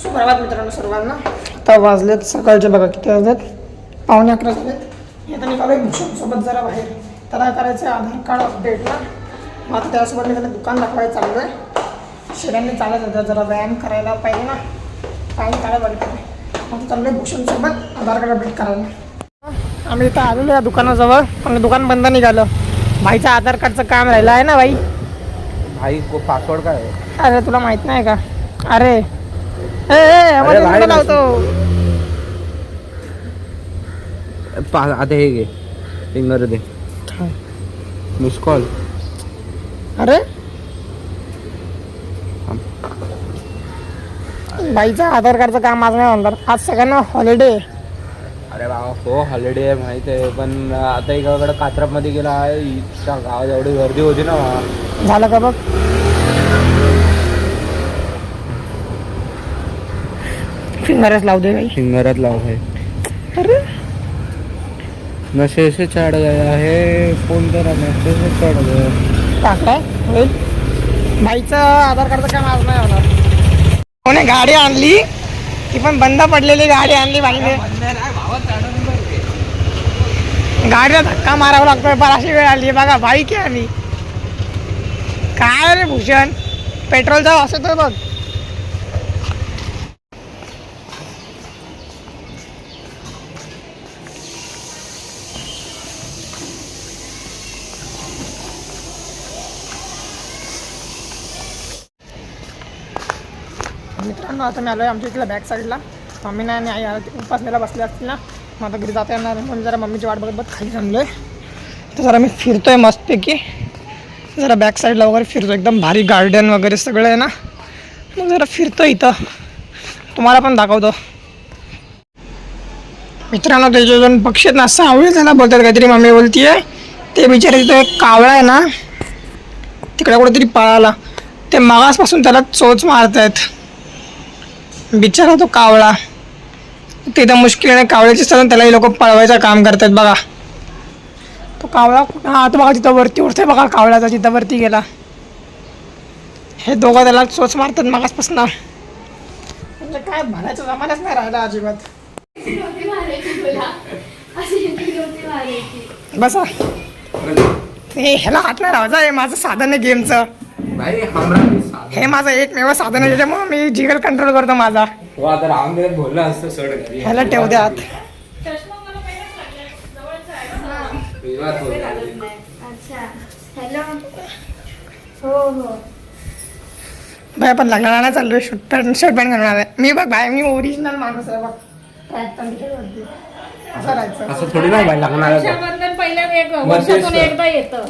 सुप्रभात मित्रांनो सर्वांना. आता वाजलेत सकाळचे बघा किती वाजलेत, 11:15 झालेत. आता निघालोय भूषणसोबत जरा बाहेर. त्याला करायचं आधार कार्ड अपडेटला. मग आता त्यासोबत मी त्याला दुकान दाखवायला चाललो आहे. शिरांनी चालत होतं, जरा व्यायाम करायला पाहिजे ना, पाणी काढायला पाहिजे. आता चाललो आहे भूषणसोबत आधार कार्ड अपडेट करायला. आम्ही इथं आलेलो या दुकानाजवळ, पण दुकान बंद निघालं. भाईचं आधार कार्डचं काम राहिलं आहे ना भाई. भाई को पासवर्ड काय आहे? अरे तुला माहित नाही का? अरे लावतो. आता हे घे फिंगर दे, मिस कॉल. अरे बाईचं आधार कार्डचं काम आज नाही होणार. आज सगळ्यांना हॉलिडे. अरे बाबा हो हॉलिडे आहे माहिती आहे, पण आता एकाकडे कात्रपमध्ये गेला आहे. इतका गावात एवढी गर्दी होती ना. झालं का बघ. फिंगरच लावू दे भाई. फिंगरच लाव है. अरे नशे से चढ़ गया है फोन, तेरा नशे से चढ़ गया. टाकलाय होईल. भाईचं आधार कार्डचं काम आज नाही होणार. कोणी गाडी आणली ती पण बंद पडलेली गाडी आणली भाईने. गाडीला धक्का मारावा लागतोय, पण अशी वेळ आली बघा. भाई की आली काय रे भूषण, पेट्रोलचा वास येतोय बघ. मित्रांनो आता मी आलो आहे आमच्या इथल्या बॅक साईडला. मम्मी नाही आणि आई उपासनेला बसले असतील ना, मग आता घरी जाता येणार म्हणून जरा मम्मीची वाट बघत खाली थांबलो आहे. तर जरा मी फिरतो आहे मस्तपैकी, जरा बॅक साईडला वगैरे फिरतो. एकदम भारी गार्डन वगैरे सगळं आहे ना, मग जरा फिरतो इथं, तुम्हाला पण दाखवतो. मित्रांनो त्याचे दोन पक्षी आहेत ना, सावळे त्याला बोलतात काहीतरी मम्मी बोलती आहे. ते बिचारे तिथं एक कावळा आहे ना, तिकडे कुठेतरी पळाला. ते मागासपासून त्याला चोच मारत आहेत बिचारा तो कावळा. तिथं मुश्किलीने कावळ्याची सलन त्याला लोक पळवायचं काम करतात बघा. तो कावळा हा तो बघा तिथं वरती उठते बघा, कावळ्याचा तिथं वरती गेला. हे दोघं त्याला चोच मारतात मागासपासून. म्हणजे काय म्हणायचं जमानाच नाही राहिला अजिबात. बसा हे ह्याला हात नाही लावायचा. हे माझं साधन आहे गेमचं. हे माझं एकमेव साधन आहे, त्याच्यामुळे मी जिगल कंट्रोल करतो माझा. ह्याला ठेव द्या आत. भाई आपण लग्नाला नाही चाललोय, शर्ट पॅन्ट घालणार आहे मी. बघ भाई मी ओरिजिनल माणूस आहे बघ. असं राहायचं. असं थोडी नाही भाई लागणार. वर्षातून एकदा येतं.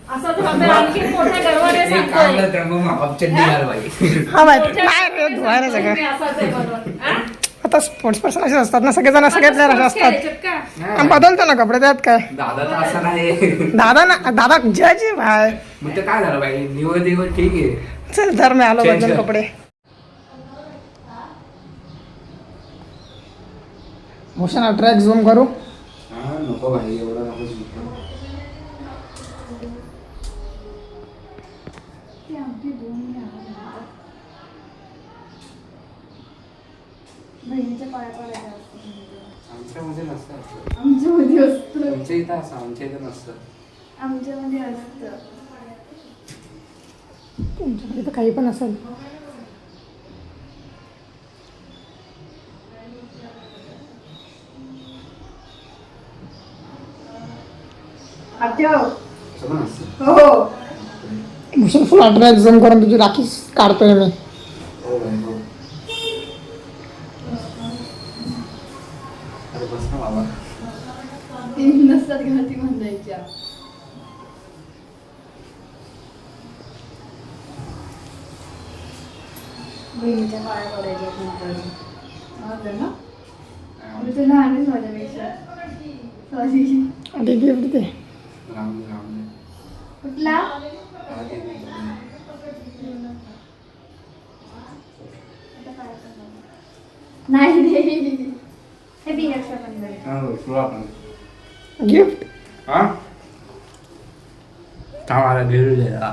हा भाई काय रे धुवायला सगळं. आता स्पोर्ट्स पर्सन असे असतात ना, सगळेजण सगळे प्लेअर असे असतात. बदलतो ना कपडे, त्यात काय. दादा ना दादा जज भाई. मग काय झालं भाई, निवड ठीक आहे. चल धर मी आलो बदल कपडे. भूषण ट्रॅक झूम करू. नको भाई एवढं नको. आमच्यामध्ये नसतं. आमच्यामध्ये असतं. आमच्या इथं असं, आमच्या इथं नसतं. आमच्यामध्ये असतं. तुमच्याकडे तर काही पण असेल. हो भूषण फुल ट्रॅक झूम करून तुझी राखी काढतोय मी. नसतात घाती बांधायच्या. बहिणीच्या पाया पडायच्या नंतर ना, ते लहानच माझ्यापेक्षा. सॉरी. अरे गिफ्ट दे. कुठला नाही रे, हे बियाचं पण गिफ्ट हमारा घेरू द्या.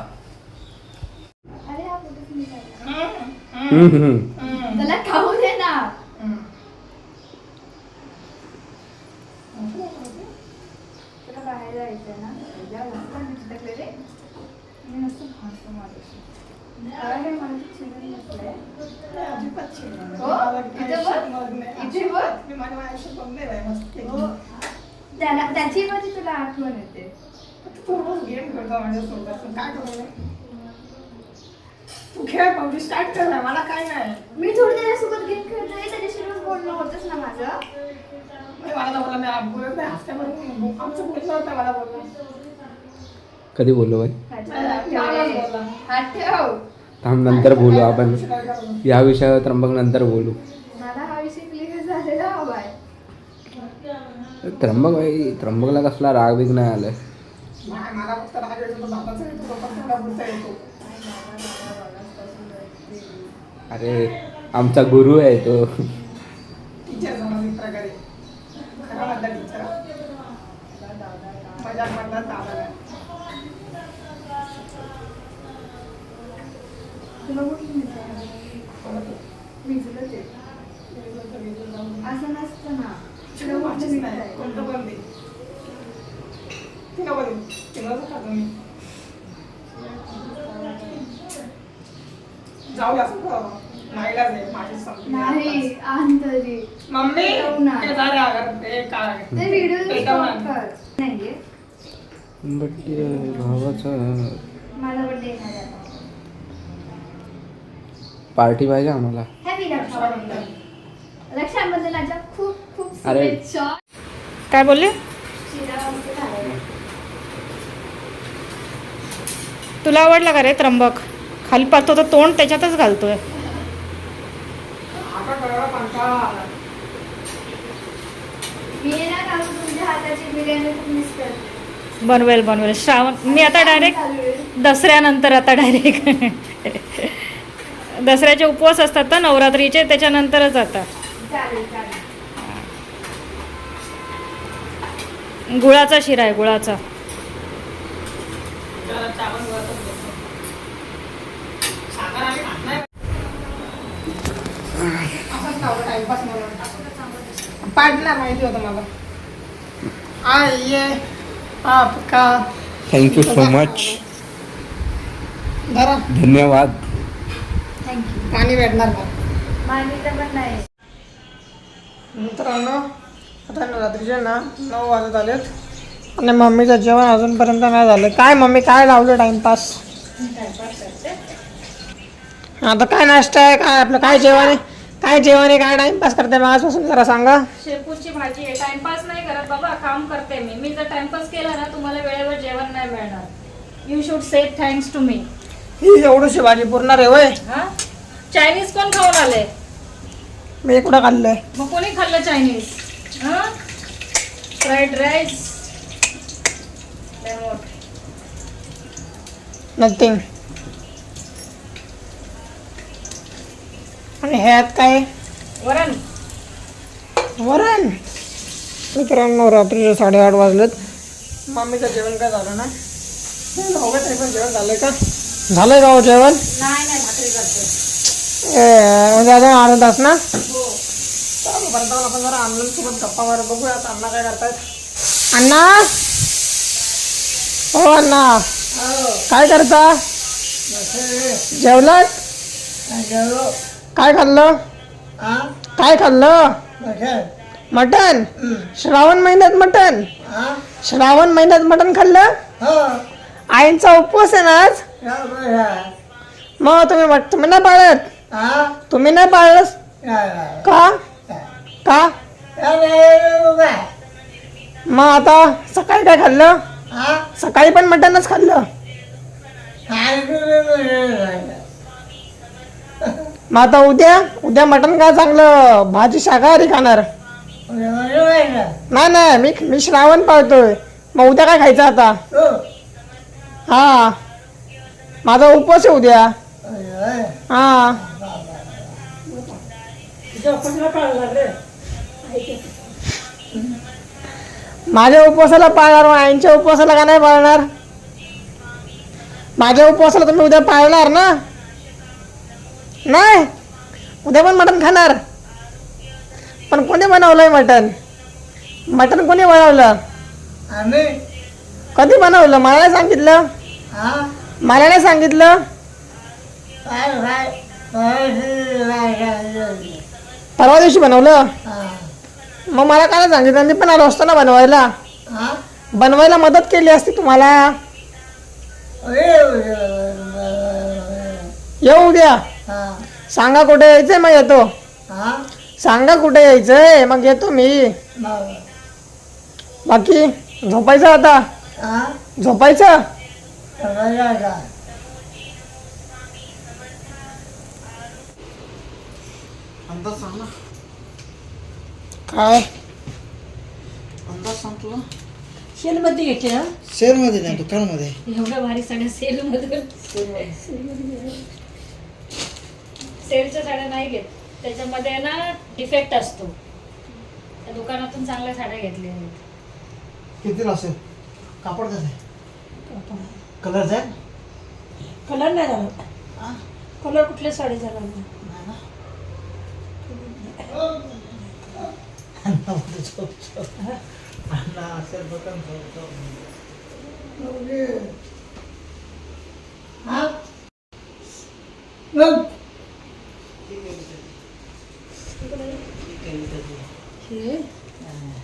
अरे हा फोटो तुम्ही काढला. त्याला इथे बघ. मी माझ्या आयुष्यात बघले बाई मस्त हो. त्याची मध्ये तुला आठवण येते. तू रोज गेम खेळतो माझ्यासोबत पण काय करू मी? तू खेळ पबजी स्टार्ट कर ना, मला काय नाही. मी थोडी त्याच्यासोबत गेम खेळतोय, त्याच्याशी रोज बोलणं होतच ना माझं. मला तर बोलला मी बोलत नाही हफ्त्याभर आमचं बोलणं होतं मला बोलणं. कधी बोललो बाई? हात ठेव. थांब नंतर बोलू आपण या विषयावर त्र्यंबक नंतर बोलू. मला हा विषय क्लिअर झालेला हवाय. त्र्यंबक बाई त्र्यंबकला कसला राग बिग नाही आलाय. मला फक्त राग येतो, बाबाचा येतो, पप्पाचा बोलता येतो. अरे आमचा गुरु आहे तो. टीचर समज एक प्रकारे खरा म्हणता टीचर मजाक म्हणतात दादाला. तुला कुठली मिळते? असं नसतं ना. तुला कुठली मिळते? कोणतं पण दे. तिला बोल तिला खातो मी. जाऊ असं करावं नाहीलाच आहे माझी संपली. नाही अंतरी मम्मी जाऊ ना. ते झाले अगर ते काय ते व्हिडिओ ते जाऊ ना. कर. नाहीये बड्डे भावाचा माझा बर्थडे येणार आहे आता. पार्टी पाहिजे आम्हाला. हॅपी रक्षाबंधन. रक्षाबंधनाच्या खूप खूप अरे. शुभेच्छा. काय बोलले? शिरा मस्त झालेला. तुला आवडला का रे त्र्यंबक? खाली पाहतो तर तोंड त्याच्यातच घालतोय. आता कळलं कंटाळा आला. मी ना काल तुमच्या हाताची बिर्याणी खूप मिस करते. बनवेल श्रावण. मी आता डायरेक्ट दसऱ्यानंतर आता डायरेक्ट दसऱ्याचे उपवास असतात ना नवरात्रीचे, त्याच्यानंतरच आता चालेल चालेल. गुळाचा शिरा आहे गुळाचा. जरा चावल वरतच बसतो. साखर आम्ही खात नाही. असंच खावं टाइमपास म्हणून. पाडणार माहिती होतं मला. ये आपका थँक्यू सो मच. धरा धन्यवाद. थँक्यू. पाणी भेटणार का? मागितलं पण नाही. मित्रांनो आता रात्रीचे ना 9 वाजत आलेत आणि मम्मीचं जेवण अजूनपर्यंत नाही झालं. काय मम्मी काय लावलं टाइमपास? आता काय नाश्ता आहे, काय आपलं काय जेवण आहे, काय जेवण आहे, काय टाइमपास करते मग आजपासून जरा सांगा. शेपूची भाजी आहे. टाइमपास नाही करत बाबा, काम करते मी. मी जर टाइमपास केला ना तुम्हाला वेळेवर जेवण नाही मिळणार. You should say thanks to me. ही एवढीशी भाजी पुरणार आहे होय? हा चायनीज कोण खाऊन आले? मी कुठं खाल्लंय? मग कोणी खाल्लं चायनीज? हा फ्राईड राईस नथिंग. आणि ह्यात काय? वरण. वरण. मित्रांनो रात्रीचे 8:30 वाजलेत. मम्मीचं जेवण काय झालं ना? पण जेवण झालंय का? झालंय का हो जेवण? नाही भाकरी करते. म्हणजे अजून अर्धा तास ना? हो. तोपर्यंत आपण जरा अण्णांसोबत गप्पा मारत बघूया आता अण्णा काय करतायत. अण्णा हो अण्णा काय करता? जेवलात? काय खाल्लं? काय खाल्लं? मटन. श्रावण महिन्यात मटन? श्रावण महिन्यात मटन खाल्लं? आईंचा उपवास आहे ना आज? मग तुम्ही नाही पाळत? तुम्ही नाही पाळलंस का? का मग आता सकाळी काय खाल्लं? सकाळी पण मटनच खाल्लं. मग आता उद्या मटन काय चांगलं भाजी शाकाहारी खाणार? नाही मी श्रावण पाळतोय. मग उद्या काय खायचं आता? हा माझा उपवास आहे उद्या. हा माझ्या उपवासाला पाळणार, मग आईंच्या उपवासाला का नाही पाळणार? माझ्या उपवासाला तुम्ही उद्या पाळणार ना? नाही उद्या पण मटण खाणार? पण कोणी बनवलंय मटण? मटण कोणी बनवलं? कधी बनवलं? मला नाही सांगितलं. मला नाही सांगितलं. परवा दिवशी बनवलं मग मला काय सांगितलं मी पण आलो असतो ना बनवायला. बनवायला मदत केली असती तुम्हाला. येऊ द्या. सांगा कुठे यायचंय मग येतो. सांगा कुठे यायचंय मग येतो मी. बाकी झोपायचं आता. झोपायचं. अंदाज सांग ना. काय अंदाज सांग तुला. सेलमध्ये घ्यायचे ना. सेलमध्ये नाही दुकानमध्ये. एवढ्या भारी साड्या सेलमधून. सेलच्या साड्या नाही घेत. त्याच्यामध्ये ना डिफेक्ट असतो. त्या दुकानातून चांगल्या साड्या घेतल्या आहेत. कितीला असेल. कापड कसं आहे. कलर आहे. कलर नाही झाला. कलर कुठल्या साडी झाला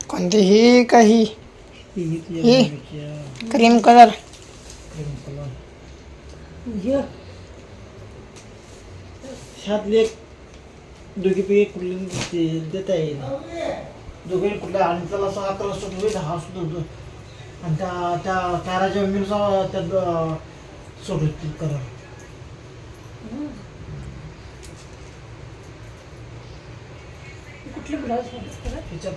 कोणतीही काही ही क्रीम कलर. ह्यातली एक दोघीपैकी कुठली देता येईल. दोघे कुठल्या आणि त्याला असा कलर सुट होईल हा सुद्धा होतो. आणि त्या ताराच्या मिरचा त्यात सुट होती कलर. कुठली ब्लाउज त्याच्यात